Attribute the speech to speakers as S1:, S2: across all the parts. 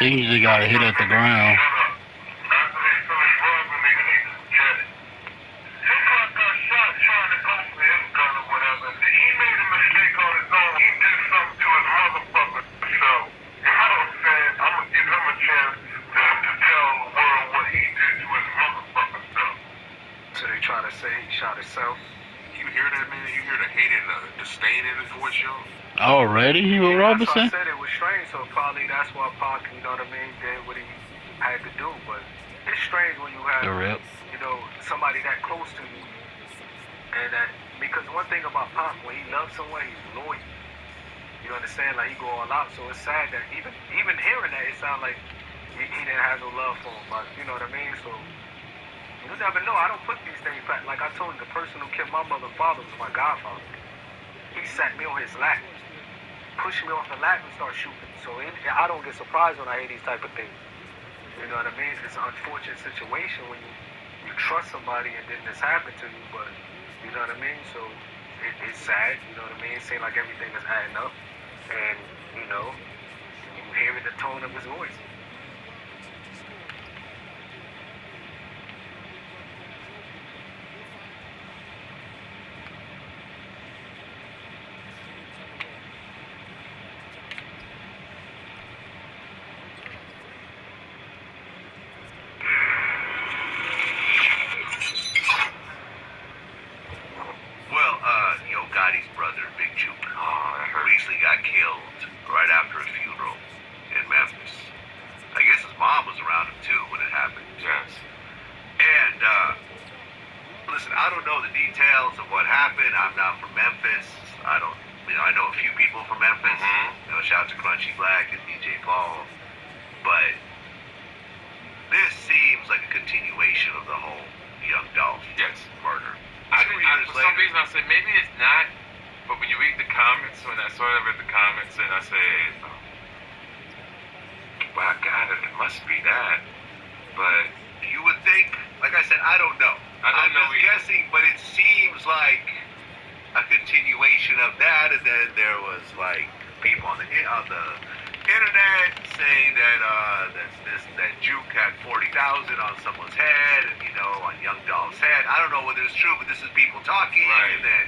S1: think you just gotta hit at the ground.
S2: So they try to say he shot himself. You hear that, man? You hear the hate and the disdain in his voice, yo?
S1: Already, Hugh
S2: That's why I
S1: Robinson?
S2: said it was strange, so probably that's why Pac, you know what I mean, did what he had to do. But it's strange when you have,
S1: The rip.
S2: you know, somebody that close to you. And that, because one thing about Pac, when he loves someone, he's loyal. You understand? Like, he go all out. So it's sad that even hearing that, it sounds like he didn't have no love for him. But, you know what I mean? So, you never know. I don't put these things back. Like I told you, the person who killed my mother and father was my godfather. He sat me on his lap, pushed me off the lap and started shooting. So I don't get surprised when I hear these type of things. You know what I mean? It's an unfortunate situation when you trust somebody and then this happened to you, but you know what I mean? So it's sad, you know what I mean? It seems like everything is adding up. And, you know, you hear the tone of his voice.
S3: Well, Yo Gotti's brother, Big Juke, recently got killed right after a funeral in Memphis. I guess his mom was around him too when it happened.
S2: Yes.
S3: And, listen, I don't know the details of what happened. I'm not from Memphis. I know a few people from Memphis. You know, shout out to Crunchy Black and DJ Paul. But this seems like a continuation of the whole Young Dolph murder.
S4: For some reason I said maybe it's not, but when you read the comments, when I read the comments and I said, by God, it must be that. But
S3: you would think, like I said, I don't know. I'm just guessing, but it seems like a continuation of that. And then there was like people on the internet saying that that Juke had 40,000 on someone's head, and on Young Dolph's head. I don't know whether it's true, but this is people talking,
S4: right.
S3: And then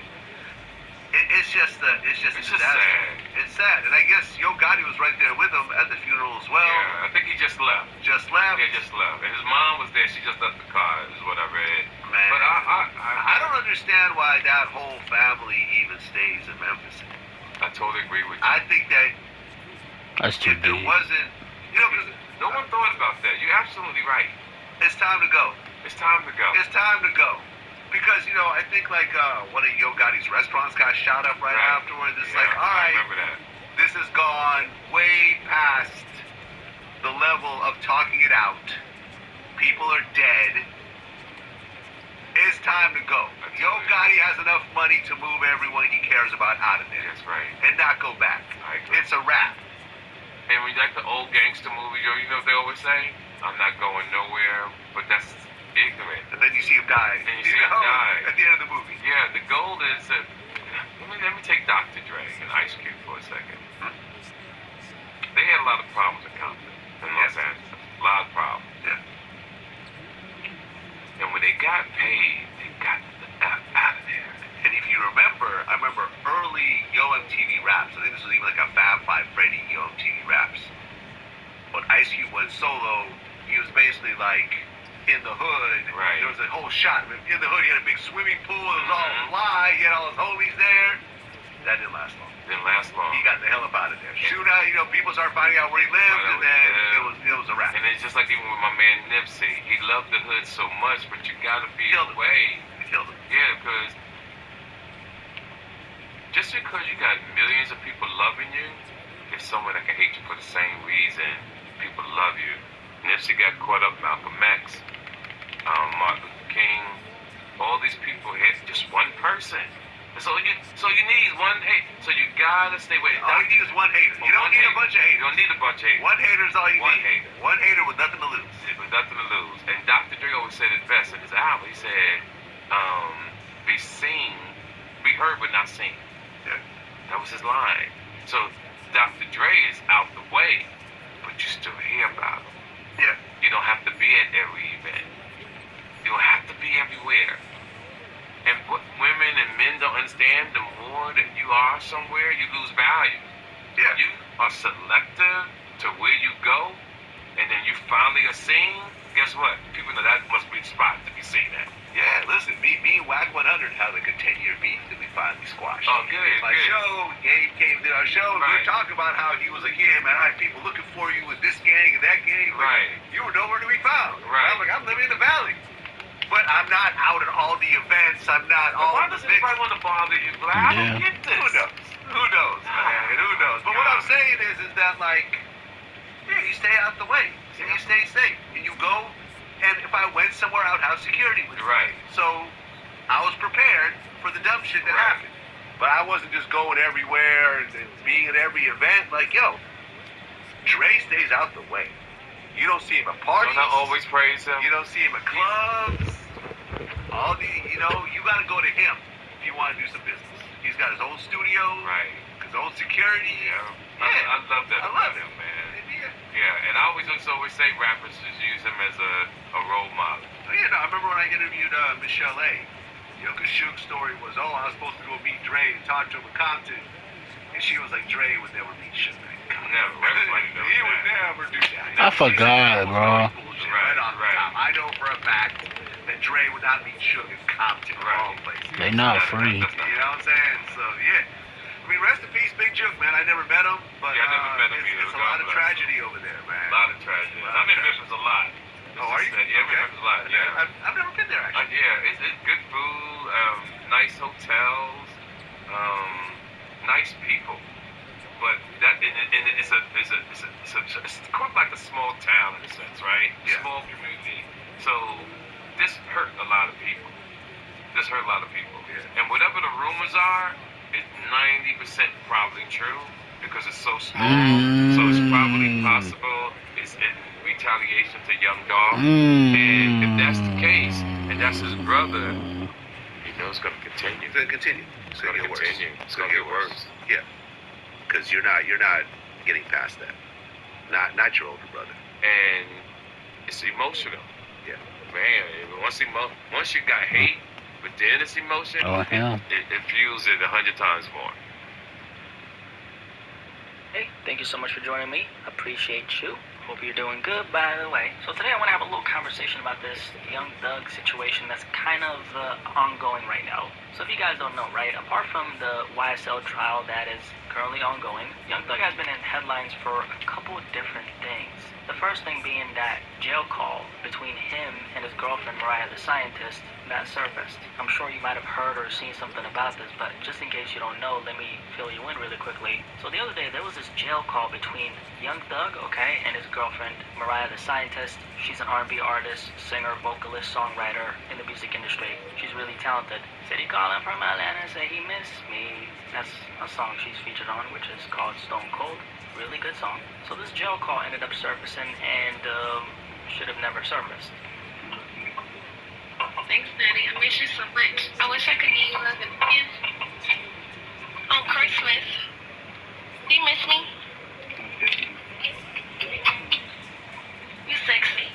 S3: it's just sad. It's sad, and I guess Yo Gotti was right there with him at the funeral as well.
S4: Yeah, I think he just left.
S3: Just left.
S4: Yeah, just left. And his mom was there. She just left the car, is what I read.
S3: Man,
S4: but
S3: I don't understand why that whole family even stays in Memphis.
S4: I totally agree with you.
S3: I think that
S1: That's too
S3: if there
S1: deep.
S3: wasn't, because
S4: no one thought about that. You're absolutely right.
S3: it's time to go.
S4: It's time to go.
S3: It's time to go. Because, I think like one of Yo Gotti's restaurants got shot up right afterwards. It's like, all right,
S4: I remember that.
S3: this has gone way past the level of talking it out. People are dead. It's time to go. Yo Gotti has enough money to move everyone he cares about out of there.
S4: That's right.
S3: And not go back.
S4: I agree.
S3: It's a wrap.
S4: And when you like the old gangster movies, you know what they always say? I'm not going nowhere, but that's ignorant.
S3: And then you see him die.
S4: And you see him die.
S3: At the end of the movie.
S4: Yeah, the goal is that, let me take Dr. Dre and Ice Cube for a second. They had a lot of problems in Compton, in Los Angeles. A lot of problems.
S3: Yeah.
S4: And when they got paid, they got the F out of there.
S3: And if you remember, I remember early Yo MTV Raps. I think this was even like a Fab Five Freddy Yo MTV Raps. When Ice Cube went solo, he was basically like in the hood.
S4: Right.
S3: There was a whole shot. In the hood, he had a big swimming pool. It was all fly. He had all his homies there. That didn't last long.
S4: Didn't last long.
S3: He got the hell up out of there. Shootout, people started finding out where he lived, and then it was a wrap.
S4: And it's just like even with my man Nipsey. He loved the hood so much, but you gotta be away.
S3: He killed him.
S4: Yeah, because just because you got millions of people loving you, there's someone that can hate you for the same reason people love you. Nipsey got caught up, Malcolm X, Martin Luther King, all these people hit just one person. So you need one hate. So you gotta stay away.
S3: All you need is one hater. You don't need a bunch of haters.
S4: You don't need a bunch of haters.
S3: One hater is all you
S4: One
S3: need.
S4: hater.
S3: One hater with nothing to lose.
S4: With nothing to lose. And Dr. Dre always said it best in his album. He said, be heard but not seen.
S3: Yeah.
S4: That was his line. So Dr. Dre is out the way, but you still hear about them.
S3: Yeah.
S4: You don't have to be at every event. You don't have to be everywhere. And what women and men don't understand, the more that you are somewhere, you lose value.
S3: Yeah.
S4: You are selective to where you go, and then you finally are seen. Guess what? People know that must be the spot to be seen at.
S3: Yeah, listen, me and Whack 100 had like a 10-year beef that we finally squashed.
S4: Oh, good,
S3: My
S4: good.
S3: show, Gabe came to our show, and we
S4: Right.
S3: were talking about how he was like, yeah, man, I have people looking for you with this gang and that gang. Like,
S4: Right.
S3: You were nowhere to be found.
S4: Right.
S3: I'm like, I'm living in the valley. But I'm not out at all the events. I'm not all
S4: Why
S3: the
S4: does
S3: big...
S4: anybody want to bother you, Black? I
S1: Yeah.
S4: don't get this.
S3: Who knows? Who knows, man? Who knows? But what I'm saying is that, like, yeah, you stay out the way. And you stay safe. And you go, and if I went somewhere, I would have security with me.
S4: Right.
S3: So I was prepared for the dumb shit that happened. But I wasn't just going everywhere and being at every event. Like, yo, Dre stays out the way. You don't see him at parties.
S4: Don't I always praise him?
S3: You don't see him at clubs. All the, you got to go to him if you want to do some business. He's got his own studio,
S4: Right.
S3: his own security.
S4: Yeah. I love that
S3: I
S4: about
S3: love
S4: him, man.
S3: Yeah.
S4: Yeah, and I always say rappers should use him as a role model.
S3: Oh, yeah, no, I remember when I interviewed Michelle A. Because Suge's story was, I was supposed to go meet Dre and talk to him in Compton. And she was like, Dre would never meet Suge.
S4: Never. Everybody knows
S3: He
S4: that.
S3: would never do that.
S1: I forgot, bro.
S3: Bullshit,
S4: Right,
S3: off the
S4: right.
S3: top. I know for a fact that Dre would not meet Suge in Compton of all
S4: Right.
S3: places.
S1: They not free.
S3: You know what I'm saying? So, yeah. I mean, rest in peace, Big Juke, man. I never met him, but
S4: Yeah, I never met him either.
S3: it's a
S4: God
S3: lot of
S4: bless
S3: tragedy over there, man.
S4: A lot of tragedy. I'm in Memphis a lot.
S3: Oh, are you?
S4: Yeah, I'm in Memphis a lot. Yeah.
S3: I've never been there, actually.
S4: Yeah, it's good food, nice hotels, nice people. But that and it's quite like a small town in a sense, right?
S3: Yeah.
S4: Small community. So this hurt a lot of people.
S3: Yeah.
S4: And whatever the rumors are, it's 90% probably true because it's so small. So it's probably possible it's in retaliation to Young Dog. And if that's the case, and that's his brother, you know it's gonna continue.
S3: It's going to continue.
S4: It's gonna continue. It's gonna get worse.
S3: Yeah. Because you're not getting past that. Not your older brother.
S4: And it's emotional.
S3: Yeah.
S4: Man, once you got hate, but then it's emotion,
S1: Oh, yeah.
S4: it fuels it 100 times more.
S5: Hey, thank you so much for joining me. Appreciate you. Hope you're doing good, by the way. So today I want to have a little conversation about this Young Thug situation that's kind of ongoing right now. So if you guys don't know, right, apart from the YSL trial that is currently ongoing, Young Thug has been in headlines for a couple of different things. The first thing being that jail call between him and his girlfriend, Mariah the Scientist, that surfaced. I'm sure you might have heard or seen something about this, but just in case you don't know, let me fill you in really quickly. So the other day, there was this jail call between Young Thug, okay, and his girlfriend, Mariah the Scientist. She's an R&B artist, singer, vocalist, songwriter in the music industry. She's really talented. Said he called him from Atlanta and said he missed me. That's a song she's featured on, which is called Stone Cold. Really good song. So this jail call ended up surfacing and should have never surfaced.
S6: Thanks, Daddy. I miss you so much. I wish I could give you love and kiss on Christmas. Do you miss me? You sexy.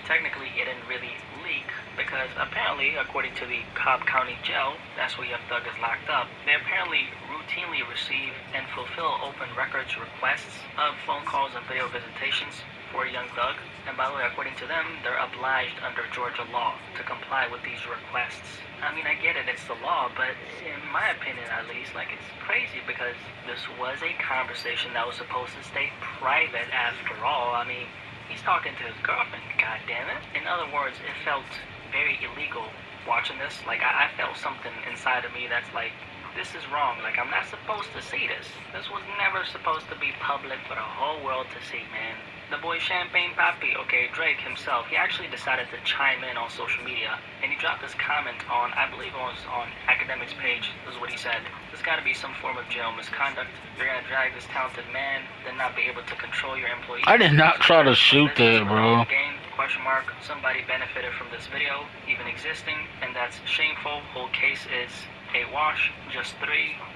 S5: Technically, it didn't really leak because apparently, according to the Cobb County Jail, that's where Young Thug is locked up, they apparently routinely receive and fulfill open records requests of phone calls and video visitations for Young Thug. And by the way, according to them, they're obliged under Georgia law to comply with these requests. I mean, I get it, it's the law, but in my opinion at least, like, it's crazy because this was a conversation that was supposed to stay private after all. I mean, he's talking to his girlfriend, goddammit. In other words, it felt very illegal watching this. Like, I felt something inside of me that's like, this is wrong. Like, I'm not supposed to see this. This was never supposed to be public for the whole world to see, man. The boy Champagne Papi, okay, Drake himself, he actually decided to chime in on social media, and he dropped this comment on, I believe it was on Academics page. This is what he said. There's got to be some form of jail misconduct. You're going to drag this talented man, then not be able to control your employees.
S1: I did not try to shoot that, bro.
S5: Game, question mark. Somebody benefited from this video even existing, and that's shameful. Whole case is a wash, just 3.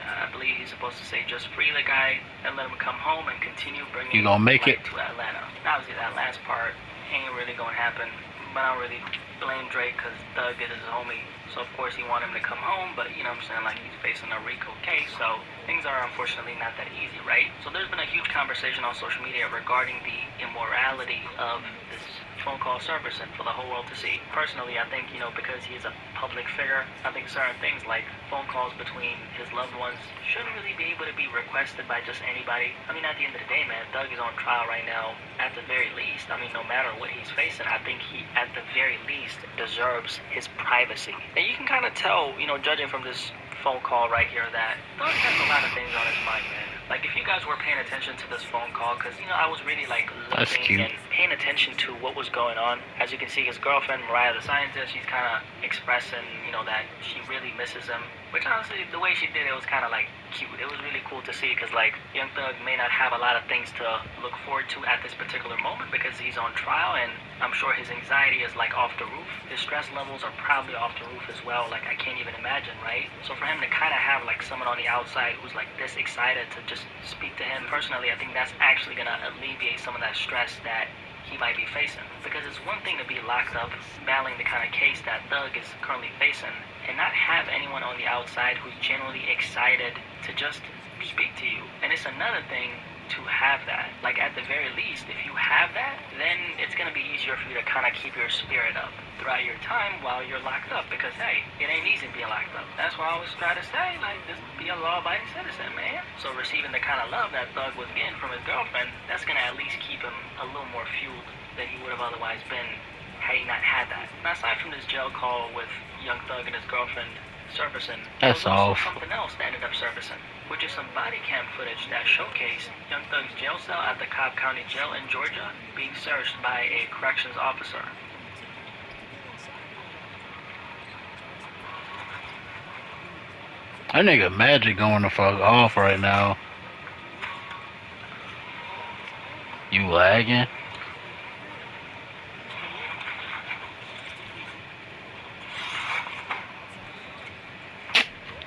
S5: I believe he's supposed to say just free the guy and let him come home and continue bringing
S1: You gonna make
S5: light
S1: it?
S5: to Atlanta. Obviously, that last part ain't really gonna happen, but I don't really blame Drake because Thug is his homie. So of course he want him to come home, but you know what I'm saying, like he's facing a RICO case, so things are unfortunately not that easy, right? So there's been a huge conversation on social media regarding the immorality of this phone call service and for the whole world to see. Personally, I think, you know, because he's a public figure, I think certain things like phone calls between his loved ones shouldn't really be able to be requested by just anybody. I mean, at the end of the day, man, Thug is on trial right now. At the very least, I mean, no matter what he's facing, I think he, at the very least, deserves his privacy. And you can kind of tell, you know, judging from this phone call right here, that Thug has a lot of things on his mind, man. Like, if you guys were paying attention to this phone call, because, you know, I was really, like,
S1: That's
S5: looking
S1: cute.
S5: and paying attention to what was going on. As you can see, his girlfriend, Mariah the Scientist, she's kind of expressing, you know, that she really misses him. Which, honestly, the way she did it was kind of, like, cute. It was really cool to see, because, like, Young Thug may not have a lot of things to look forward to at this particular moment because he's on trial, and I'm sure his anxiety is, like, off the roof. His stress levels are probably off the roof as well. Like, I can't even imagine, right? So for him to kind of have, like, someone on the outside who's, like, this excited to just speak to him, personally, I think that's actually going to alleviate some of that stress that he might be facing. Because it's one thing to be locked up, battling the kind of case that Thug is currently facing, and not have anyone on the outside who's genuinely excited to just speak to you. And it's another thing to have that. Like, at the very least, if you have that, then it's going to be easier for you to kind of keep your spirit up throughout your time while you're locked up. Because, hey, it ain't easy being locked up. That's why I always try to say, like, just be a law-abiding citizen, man. So receiving the kind of love that Thug was getting from his girlfriend, that's going to at least keep him a little more fueled than he would have otherwise been had he not had that. Now, aside from this jail call with Young Thug and his girlfriend surfacing, there was
S1: That's
S5: also
S1: off.
S5: something else that ended up surfacing, which is some body cam footage that showcased Young Thug's jail cell at the Cobb County Jail in Georgia being searched by a corrections officer.
S1: That nigga Magic going the fuck off right now. You lagging?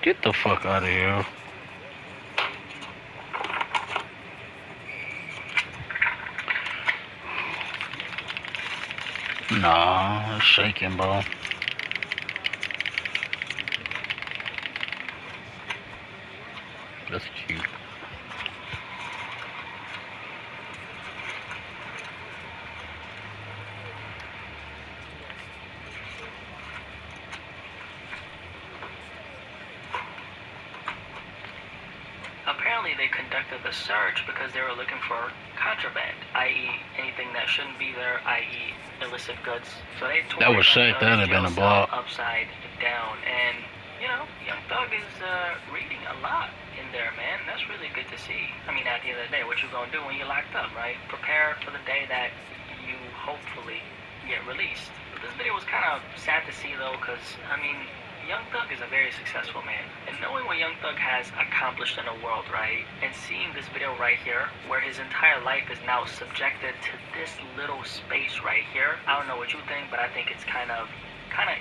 S1: Get the fuck out of here. Nah, it's shaking, bro. That's cute.
S5: Apparently, they conducted the search because they were looking for contraband, i.e., anything that shouldn't be there, i.e., illicit goods. So they tore
S1: That was
S5: Young
S1: sick.
S5: Thug's
S1: That'd have been
S5: jail
S1: a
S5: cell
S1: block.
S5: upside down, and you know, Young Thug is reading a lot in there, man. That's really good to see. I mean, at the end of the day, what you gonna do when you're locked up, right? Prepare for the day that you hopefully get released. This video was kind of sad to see though, because I mean, Young Thug is a very successful man, and knowing what Young Thug has accomplished in the world, right, and seeing this video right here, where his entire life is now subjected to this little space right here, I don't know what you think, but I think it's kind of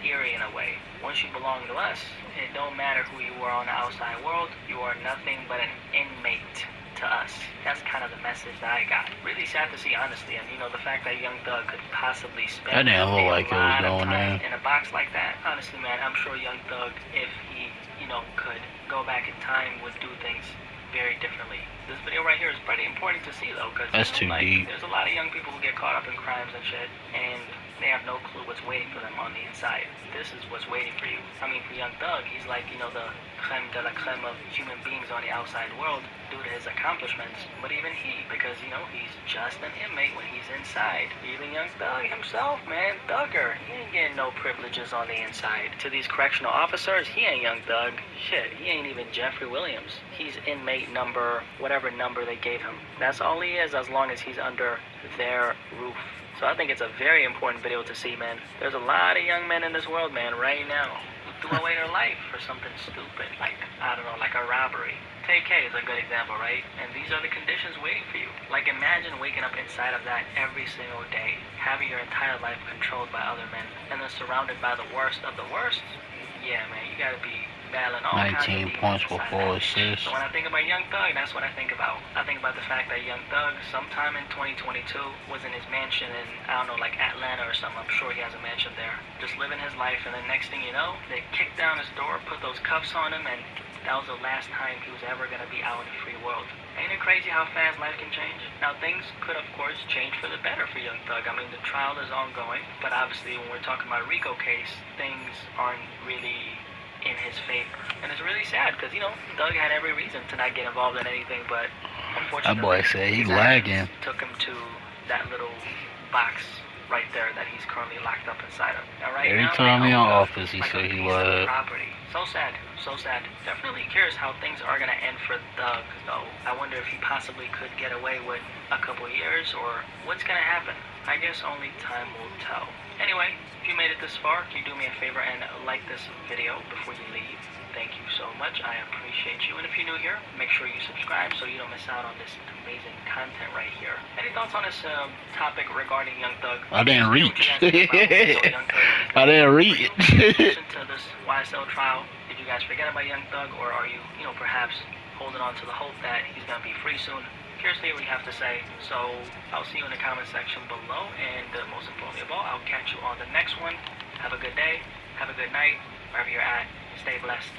S5: eerie in a way. Once you belong to us, it don't matter who you are on the outside world, you are nothing but an inmate to us. That's kind of the message that I got. Really sad to see, honestly, and you know, the fact that Young Thug could possibly spend
S1: That didn't look like it was
S5: lot of
S1: going
S5: time
S1: in.
S5: in a box like that. Honestly, man, I'm sure Young Thug, if he, you know, could go back in time, would do things very differently. This video right here is pretty important to see though, because
S1: That's too
S5: like,
S1: deep.
S5: there's a lot of young people who get caught up in crimes and shit, and they have no clue what's waiting for them on the inside. This is what's waiting for you. I mean, for Young Thug, he's like, you know, the creme de la creme of human beings on the outside world due to his accomplishments. But even he, because, you know, he's just an inmate when he's inside. Even Young Thug himself, man, Thugger, he ain't getting no privileges on the inside. To these correctional officers, he ain't Young Thug. Shit, he ain't even Jeffrey Williams. He's inmate number, whatever number they gave him. That's all he is as long as he's under their roof. So I think it's a very important video to see, man. There's a lot of young men in this world, man, right now, who threw away their life for something stupid, like, I don't know, like a robbery. TK is a good example, right? And these are the conditions waiting for you. Like, imagine waking up inside of that every single day, having your entire life controlled by other men, and then surrounded by the worst of the worst. Yeah, man, you gotta be battling all kinds of
S1: 19
S5: demons
S1: points for
S5: inside
S1: 4
S5: that.
S1: assists.
S5: So when I think about Young Thug, that's what I think about. I think about the fact that Young Thug, sometime in 2022, was in his mansion in, I don't know, like Atlanta or something. I'm sure he has a mansion there. Just living his life, and then next thing you know, they kicked down his door, put those cuffs on him, and that was the last time he was ever going to be out in the free world. Ain't it crazy how fast life can change? Now, things could, of course, change for the better for Young Thug. I mean, the trial is ongoing, but obviously when we're talking about Rico case, things aren't really in his favor. And it's really sad because, you know, Thug had every reason to not get involved in anything, but unfortunately,
S1: That boy said he
S5: his
S1: lagging.
S5: actions took him to that little box right there that he's currently locked up inside of. Now, right
S1: Every
S5: now,
S1: time
S5: they
S1: he in
S5: own
S1: office, he
S5: like a
S1: said he
S5: piece of the
S1: lied.
S5: property. So sad, so sad. Definitely curious how things are gonna end for Thug, though. I wonder if he possibly could get away with a couple years, or what's gonna happen. I guess only time will tell. Anyway, if you made it this far, can you do me a favor and like this video before you leave? Thank you so much. I appreciate you. And if you're new here, make sure you subscribe so you don't miss out on this amazing content right here. Any thoughts on this topic regarding Young Thug?
S1: I didn't reach.
S5: What you guys think about,
S1: I didn't read it.
S5: Listen to this YSL trial. Did you guys forget about Young Thug, or are you, perhaps holding on to the hope that he's gonna be free soon? Curious to hear what you have to say. So I'll see you in the comment section below, and most importantly of all, I'll catch you on the next one. Have a good day. Have a good night. Wherever you're at, stay blessed.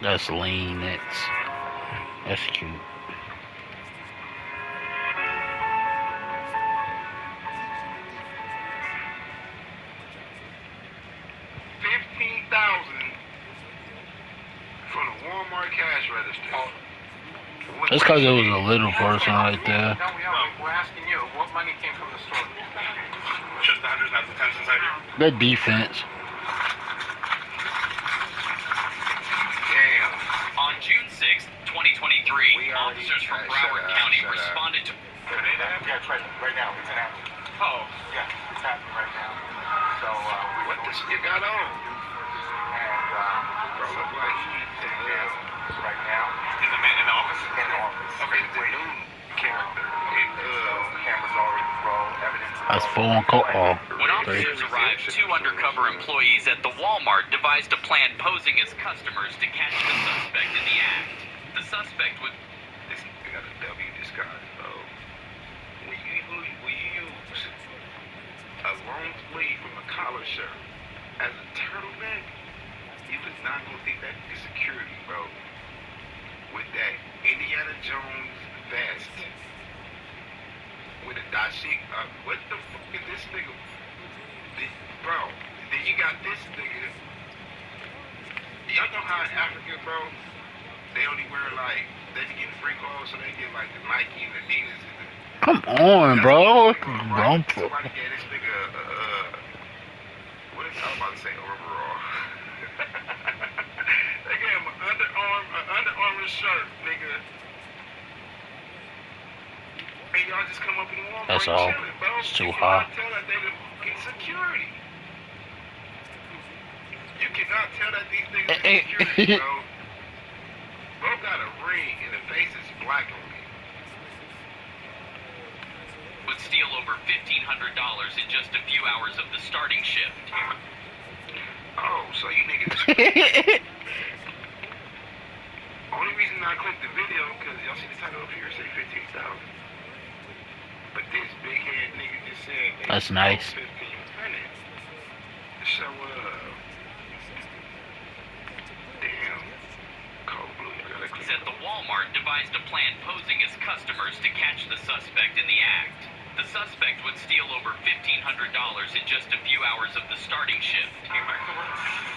S1: That's lean. That's cute.
S3: $15,000 from the Walmart cash register.
S1: That's because it was a little person right there.
S2: No, we're asking you, what money came from the store?
S3: Just the hundreds, not the tens inside here.
S1: That defense.
S3: Damn.
S7: On June 6, 2023, officers from Broward County responded to...
S2: Yeah, it's right now. It's an action.
S7: Oh,
S2: Yeah, it's happening right now. So,
S3: What this you got on?
S2: and,
S3: Bro, look like
S2: right now,
S7: in the office?
S2: in the office.
S3: Okay, the new character.
S2: Cameras already roll, evidence.
S1: That's 4 on call. Oh,
S7: When officers arrived, 2 undercover employees at the Walmart devised a plan posing as customers to catch the suspect in the act. The suspect would...
S3: Listen, we got a W disguise, bro. When you use a long sleeve from a collar shirt as a turtleneck, you is not gonna think that is security, bro. With that Indiana Jones vest, with a dashiki, what the fuck is this nigga? Bro, then you got this nigga. Y'all know how in Africa, bro, they only wear like, they be getting free clothes, so they get like the Nike and Adidas.
S1: come on, bro.
S3: Right? Somebody gave this nigga, what is I was about to say, overall. They gave him an Under Armour shirt, nigga. And y'all just come up in the Walmart
S1: That's all.
S3: chilling, bro.
S1: It's too
S3: You
S1: hot.
S3: cannot tell that they the fucking security. You cannot tell that these niggas is security, bro. Bro got a ring and the face is black on me.
S7: would steal over $1,500 in just a few hours of the starting shift.
S3: Oh, so you niggas. Only reason I clicked the video because y'all see the title up here say 15,000. But this big head nigga just said
S1: That's nice.
S3: 1,500. So damn, cold blue. I gotta click.
S7: At the Walmart devised a plan posing as customers to catch the suspect in the act. The suspect would steal over $1,500 in just a few hours of the starting shift.
S2: Came back to work.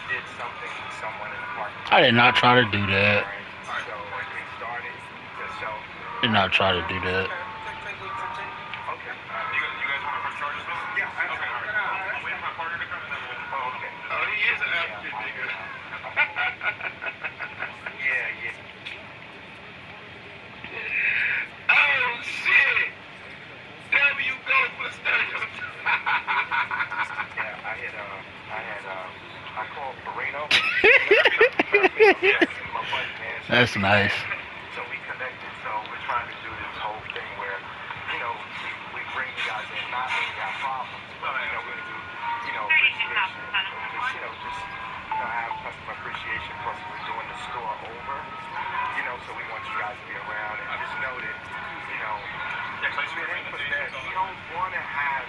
S2: Did something to someone in the parking
S1: I did not try to do that.
S2: So when we started,
S1: Did not try to do that.
S2: okay. You guys want to press charges with? Yeah. Okay. All right. I'm waiting for my partner to come in. Oh, okay.
S3: Oh, he is an African nigga.
S2: Yeah.
S3: Oh shit! W goes for stereotypes.
S2: Yeah, I called Pareto.
S1: That's nice.
S2: So we connected. So we're trying to do this it ain't for that. You don't want to have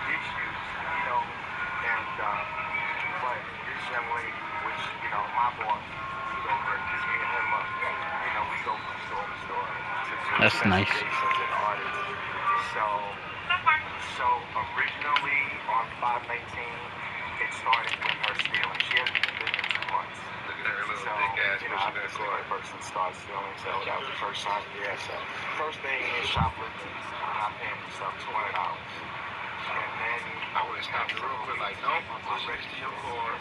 S2: issues, you know, and, but this young lady, which, you know, my boss, he's over it, because me and him, you know, we go from store to store to do
S1: That's nice.
S2: investigations and audits. So originally on 519, it started with her stealing. She hasn't been in 2 months.
S3: Look at her little
S2: So,
S3: thick ass
S2: you know,
S3: pushing
S2: after
S3: that
S2: the
S3: car.
S2: person starts stealing, so that was the first time. Yeah, so first thing is shoplifting, not paying yourself $200. And then
S3: I would have stopped her real quick, like, nope, push it to your car.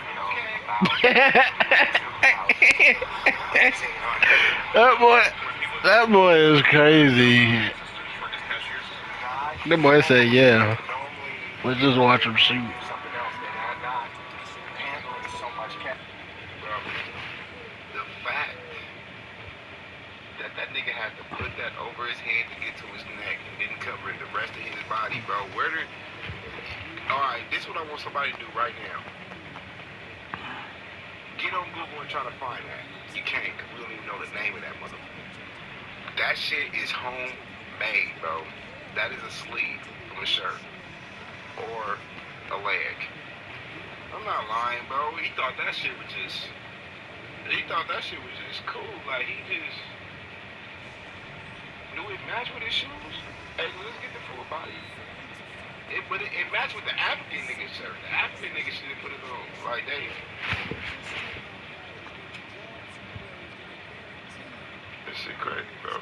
S2: you know,
S1: that boy is crazy. That boy said, yeah. Let's just watch him shoot.
S2: something else, they're not handling so much cash.
S3: Bro, the fact that that nigga had to put that over his head to get to his neck and didn't cover the rest of his body, bro. Alright, this is what I want somebody to do right now. Get on Google and try to find that. You can't, because we don't even know the name of that motherfucker. That shit is homemade, bro. That is a sleeve from a shirt. Or a leg. I'm not lying, bro. He thought that shit was just cool. Like, he just... Do it match with his shoes? Hey, let's get the full body. But it matched with the African nigga shirt. The African nigga should have put it on. Like, they... That shit crazy, bro.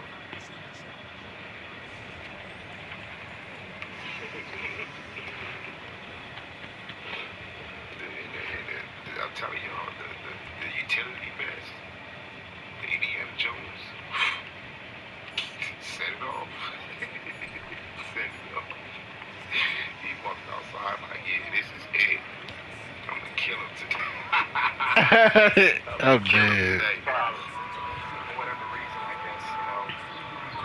S3: I'm telling y'all, the utility vest, the EDM Jones, set it off. Set it off. He walked outside like, yeah, this is it. I'm gonna kill him today.
S1: I'm dead.
S2: For whatever reason, I guess, you know, she's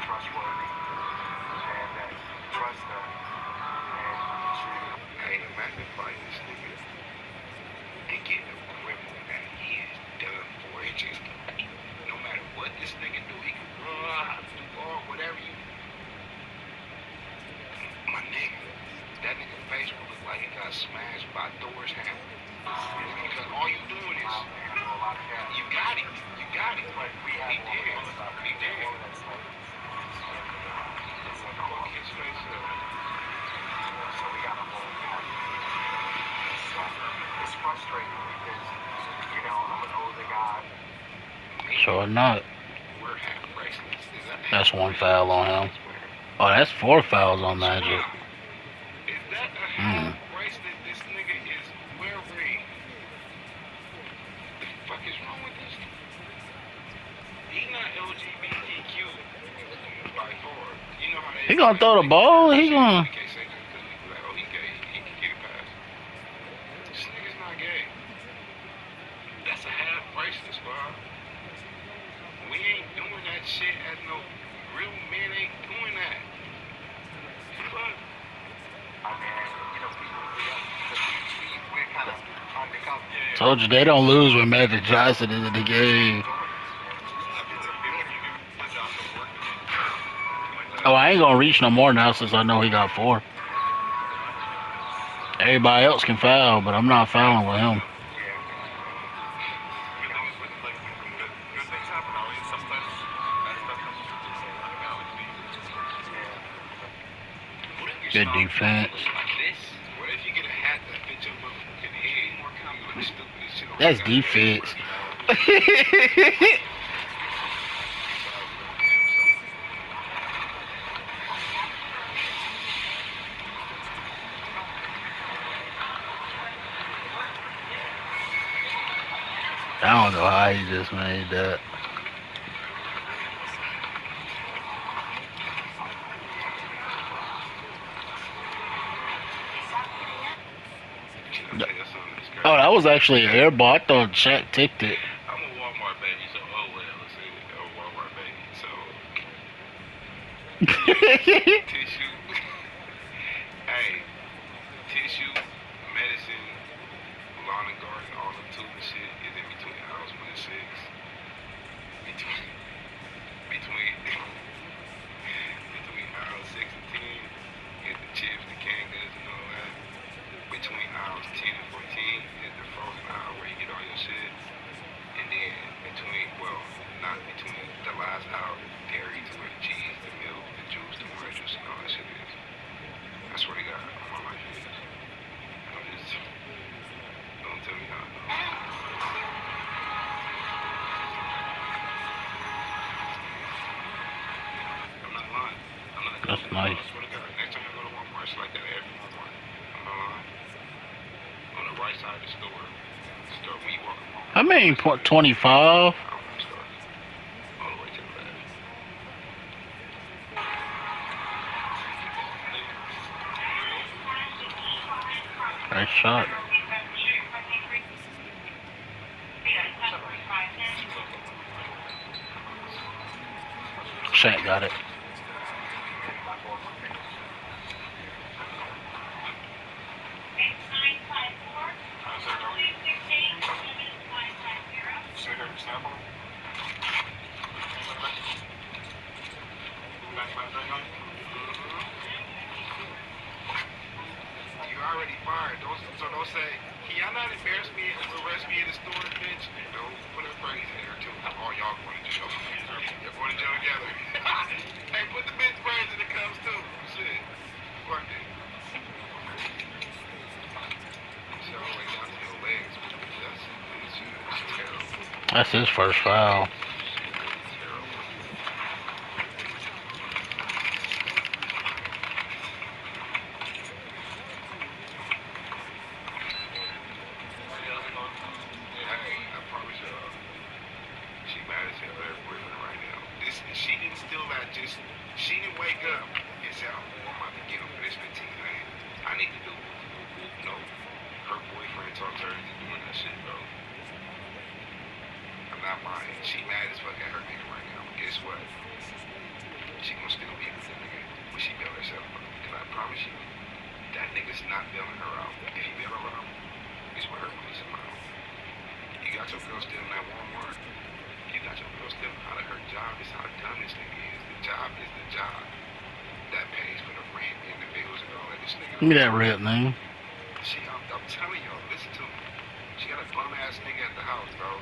S2: trustworthy, and that you trust her, and she...
S3: Hey, imagine fighting this nigga and getting a criminal that he is done for. It just, no matter what this nigga do, he can run, do all, whatever you... My nigga, that nigga face will look like he got smashed by Thor's hammer. Because all you doing is, you got it. You got it. He did. He did. Fuck his face up.
S2: So we got a whole it's frustrating because, you know, I'm an older guy.
S1: Sure not.
S3: We're half bracelets. Is that
S1: That's one foul on him. Oh, that's 4 fouls on Magic.
S3: Is that a half bracelet this nigga is wearing? The fuck is wrong with this? He not LGBTQ by far. You know how they...
S1: He gonna throw the ball? He gonna...
S3: We can't say that because we be like, oh, he gay. He can get it past. This nigga's not gay. That's a half bracelet, squad. We ain't doing that shit as no... Real men ain't doing that. Fuck.
S2: I mean, you know, we're kind of undercover.
S1: Told you they don't lose when Magic Johnson is in the game. Oh, I ain't gonna reach no more now since I know he got 4. Everybody else can foul, but I'm not fouling with him. Good defense.
S3: What if you get a hat that fits your motherfucking head? You the stupidest shit on
S1: That's
S3: the
S1: defense. I don't know how he just made that. Oh, that was actually an air ball. I thought Shaq tipped it.
S3: I'm a Walmart baby, so oh well, let's say I'm a Walmart baby, so tissue, hey, tissue, medicine, lawn and garden, all the tube and shit is in between house 1 and 6. Between
S1: nice.
S4: I swear to God, next time I go to Walmart, it's like that at every Walmart. On the right side of the store. When you walk in Walmart.
S1: I mean, 25.
S4: All the way to the left.
S1: Nice shot. Shaq got it.
S4: You already fired. Don't say, can y'all not embarrass me and arrest me in the store, bitch? Don't put a phrase in there too. All y'all going to jail. You're going to jail together. Hey, put the bitch phrase in the cups too. Shit. Fuck it. Shit all the way down to your legs. That's terrible.
S1: That's his first foul.
S4: She didn't wake up and say, oh, I'm about to get him for this 15 man. I need to do, her boyfriend talked to her into doing that shit, bro. I'm not lying. She mad as fuck at her nigga right now. But guess what? She gonna still be with that nigga when she bail herself out. Because I promise you, that nigga's not bailing her out. If he bail her out, it's with her money somehow. You got your girl still in that Walmart. You got your girl still out of her job. It's how dumb this nigga is. The job is the job that pays for the rent and the bills and all that. This nigga.
S1: Give me that red name.
S4: I'm telling y'all, listen to me. She got a bum ass nigga at the house, bro.